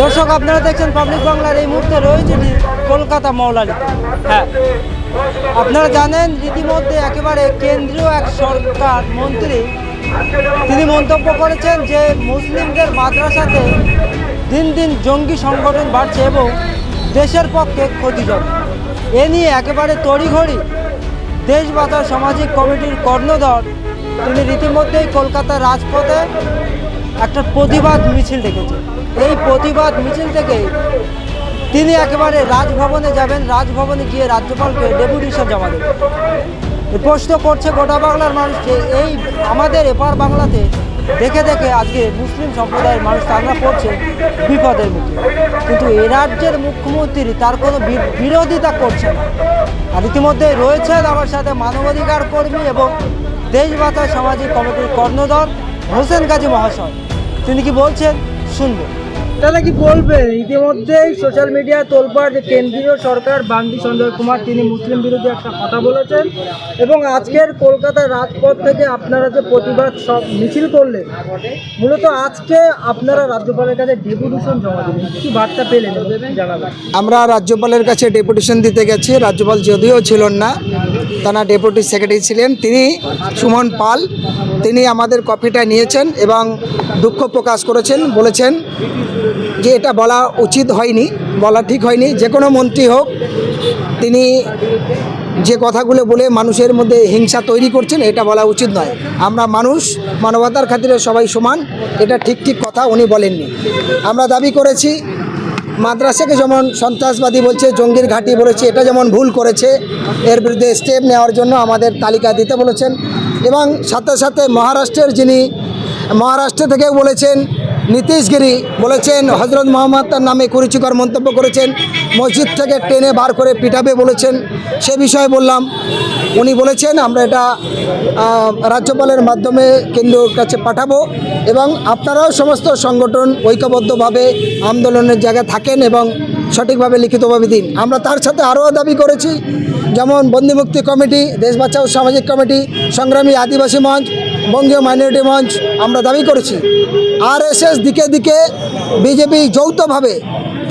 দর্শক, আপনারা দেখছেন পাবলিক বাংলার। এই মুহূর্তে রয়েছে কলকাতা মৌলালিতে। হ্যাঁ, আপনারা জানেন রীতিমধ্যে একেবারে কেন্দ্রীয় এক সরকার মন্ত্রী তিনি মন্তব্য করেছেন যে মুসলিমদের মাদ্রাসাতে দিন দিন জঙ্গি সংগঠন বাড়ছে এবং দেশের পক্ষে ক্ষতিজনক। এ নিয়ে একেবারে তড়িঘড়ি দেশ বাঁচাও সামাজিক কমিটির কর্ণধর তিনি রীতিমধ্যেই কলকাতার রাজপথে একটা প্রতিবাদ মিছিল ডেকেছেন। এই প্রতিবাদ মিছিল থেকে তিনি একেবারে রাজভবনে যাবেন, রাজভবনে গিয়ে রাজ্যপালকে ডেপুটেশন জমা দেবেন। প্রশ্ন করছে গোটা বাংলার মানুষ যে এই আমাদের এপার বাংলাতে দেখে দেখে আজকে মুসলিম সম্প্রদায়ের মানুষ তারা পড়ছে বিপদের মুখে, কিন্তু এ রাজ্যের মুখ্যমন্ত্রী তার কোনো বিরোধিতা করছে না। আর ইতিমধ্যে রয়েছেন আমার সাথে মানবাধিকার কর্মী এবং দেশ বাঁচাও সামাজিক কমিটির কর্ণধর হোসেন গাজী মহাশয়। তিনি কি বলছেন শুনবো। দাদা, কি বলবেন? ইতিমধ্যেই সোশ্যাল মিডিয়ায় তোলপাড় যে কেন্দ্রীয় সরকার বান্দি সঞ্জয় কুমার তিনি মুসলিম বিরোধী একটা কথা বলেছেন এবং আজকের কলকাতার রাজপথ থেকে আপনারা যে প্রতিবাদ সব মিছিল করলেন, মূলত আজকে আপনারা রাজ্যপালের কাছে ডেপুটেশন জমা দেবেন, কি বার্তা পেলেন জানাবেন? আমরা রাজ্যপালের কাছে ডেপুটেশন দিতে গেছি। রাজ্যপাল যদিও ছিলেন না, তারা ডেপুটি সেক্রেটারি ছিলেন, তিনি সুমন পাল, তিনি আমাদের কপিটা নিয়েছেন এবং দুঃখ প্রকাশ করেছেন। বলেছেন যে এটা বলা উচিত হয়নি, বলা ঠিক হয়নি। যে কোনো মন্ত্রী হোক, তিনি যে কথাগুলো বলে মানুষের মধ্যে হিংসা তৈরি করছেন, এটা বলা উচিত নয়। আমরা মানুষ, মানবতার খাতিরে সবাই সমান, এটা ঠিক কথা উনি বলেননি। আমরা দাবি করেছি মাদ্রাসাকে যেমন সন্ত্রাসবাদী বলছে, জঙ্গির ঘাঁটি বলেছে, এটা যেমন ভুল করেছে, এর বিরুদ্ধে স্টেপ নেওয়ার জন্য আমাদের তালিকা দিতে বলেছেন। এবং সাথে সাথে মহারাষ্ট্র থেকেও বলেছেন, নীতিশ গিরি বলেছেন হজরত মোহাম্মদ তার নামে কুরুচিকর মন্তব্য করেছেন, মসজিদ থেকে টেনে বার করে পিটাবে বলেছেন। সে বিষয়ে বললাম, উনি বলেছেন আমরা এটা রাজ্যপালের মাধ্যমে কেন্দ্রের কাছে পাঠাবো এবং আপনারাও সমস্ত সংগঠন ঐক্যবদ্ধভাবে আন্দোলনের জায়গায় থাকেন এবং সঠিকভাবে লিখিতভাবে দিন। আমরা তার সাথে আরও দাবি করেছি, যেমন বন্দিমুক্তি কমিটি, দেশ বাঁচাও সামাজিক কমিটি, সংগ্রামী আদিবাসী মঞ্চ, বঙ্গীয় মাইনরিটি মঞ্চ, আমরা দাবি করেছি RSS দিকে দিকে বিজেপি যৌথভাবে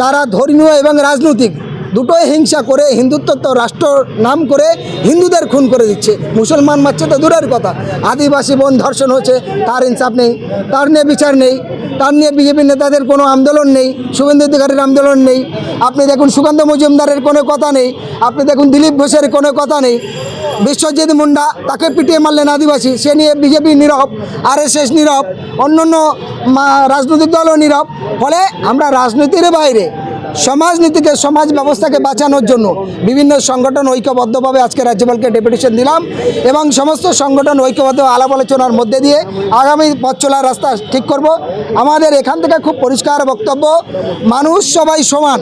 তারা ধর্মীয় এবং রাজনৈতিক দুটোই হিংসা করে হিন্দুত্ব রাষ্ট্র নাম করে হিন্দুদের খুন করে দিচ্ছে। মুসলমান মারছে তো দূরের কথা, আদিবাসী বোন ধর্ষণ হচ্ছে, তার ইনসাফ নেই, তার নিয়ে বিচার নেই, তার নিয়ে বিজেপি নেতাদের কোনো আন্দোলন নেই, শুভেন্দু অধিকারীর আন্দোলন নেই। আপনি দেখুন সুকান্ত মজুমদারের কোনো কথা নেই, আপনি দেখুন দিলীপ ঘোষের কোনো কথা নেই। বিশ্বজিৎ মুন্ডা, তাকে পিটিয়ে মারলেন আদিবাসী, সে নিয়ে বিজেপি নীরব, RSS নীরব, অন্যান্য রাজনৈতিক দলও নীরব। ফলে আমরা রাজনীতির বাইরে সমাজনীতিকে, সমাজ ব্যবস্থাকে বাঁচানোর জন্য বিভিন্ন সংগঠন ঐক্যবদ্ধভাবে আজকে রাজ্যপালকে ডেপুটেশন দিলাম এবং সমস্ত সংগঠন ঐক্যবদ্ধ আলাপ আলোচনার মধ্যে দিয়ে আগামী পথ চলার রাস্তা ঠিক করব। আমাদের এখান থেকে খুব পরিষ্কার বক্তব্য, মানুষ সবাই সমান,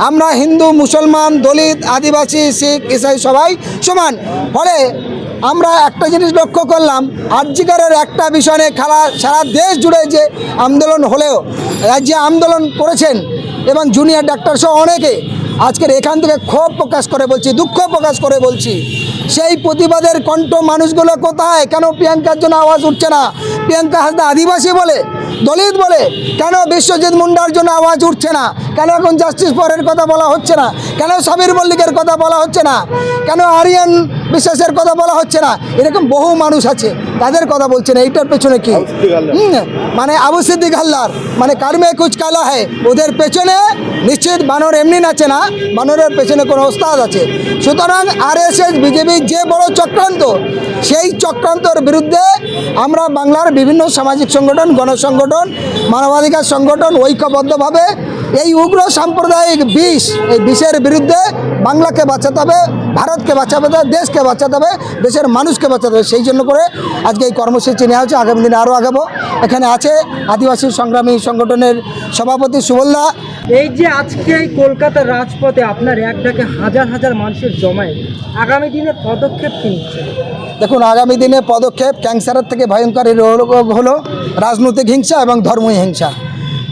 আমরা হিন্দু, মুসলমান, দলিত, আদিবাসী, শিখ, ইসাই সবাই সমান। ফলে আমরা একটা জিনিস লক্ষ্য করলাম, আরজিকরের একটা বিষয়ে সারা দেশ জুড়ে যে আন্দোলন হলেও, যে আন্দোলন করেছেন এবং জুনিয়র ডাক্তার সহ অনেকে আজকের এখান থেকে ক্ষোভ প্রকাশ করে বলছি, দুঃখ প্রকাশ করে বলছি, সেই প্রতিবাদের কণ্ঠ মানুষগুলো কোথায়? কেন প্রিয়াঙ্কার জন্য আওয়াজ উঠছে না? প্রিয়াঙ্কা হাসদা আদিবাসী বলে, দলিত বলে, কেন বিশ্বজিৎ মুন্ডার জন্য আওয়াজ উঠছে না? কেন এখন জাস্টিস ফরের কথা বলা হচ্ছে না? কেন সাবির মল্লিকের কথা বলা হচ্ছে না? কেন আরিয়ান বিশ্বাসের কথা বলা হচ্ছে না? এরকম বহু মানুষ আছে, তাদের কথা বলছে না। এইটার পেছনে কি? মানে আবু সিদ্দিক হালদার, মানে কারমে কুচ কালা হয়, ওদের পেছনে নিশ্চিত বানর এমনি নাচে না, বানরের পেছনে কোনো ওস্তাদ আছে। সুতরাং RSS বিজেপির যে বড় চক্রান্ত, সেই চক্রান্তর বিরুদ্ধে আমরা বাংলার বিভিন্ন সামাজিক সংগঠন, গণসংগঠন, মানবাধিকার সংগঠন ঐক্যবদ্ধভাবে এই উগ্র সাম্প্রদায়িক বিষ, এই বিষের বিরুদ্ধে বাংলাকে বাঁচাতে হবে, ভারতকে বাঁচাতে হবে, দেশকে বাঁচাতে হবে, দেশের মানুষকে বাঁচাতে হবে। সেই জন্য করে আজকে এই কর্মসূচি নেওয়া হচ্ছে। আগামী দিনে আরও আগাবো। এখানে আছে আদিবাসী সংগ্রামী সংগঠনের সভাপতি সুবলদা। এই যে আজকে এই কলকাতার রাজপথে আপনার এক ডাকে হাজার হাজার মানুষের জমায়েত, আগামী দিনে পদক্ষেপ কী নিচ্ছে? দেখুন, আগামী দিনে পদক্ষেপ ক্যান্সারের থেকে ভয়ঙ্কর রোগ হলো রাজনৈতিক হিংসা এবং ধর্মীয় হিংসা।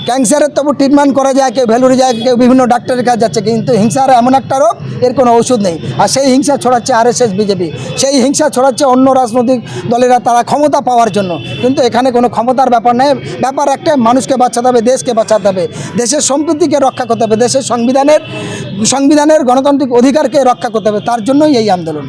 ক্যান্সারের তবু ট্রিটমেন্ট করা যায়, কেউ ভেলুরে যায়, কেউ বিভিন্ন ডাক্তারের কাছে যাচ্ছে, কিন্তু হিংসার এমন একটা রোগ, এর কোনো ওষুধ নেই। আর সেই হিংসা ছড়াচ্ছে আরএসএস বিজেপি, সেই হিংসা ছড়াচ্ছে অন্য রাজনৈতিক দলেরা, তারা ক্ষমতা পাওয়ার জন্য। কিন্তু এখানে কোনো ক্ষমতার ব্যাপার নেই, ব্যাপার একটা, মানুষকে বাঁচাতে হবে, দেশকে বাঁচাতে হবে, দেশের সম্প্রীতিকে রক্ষা করতে হবে, দেশের সংবিধানের গণতান্ত্রিক অধিকারকে রক্ষা করতে হবে, তার জন্যই এই আন্দোলন।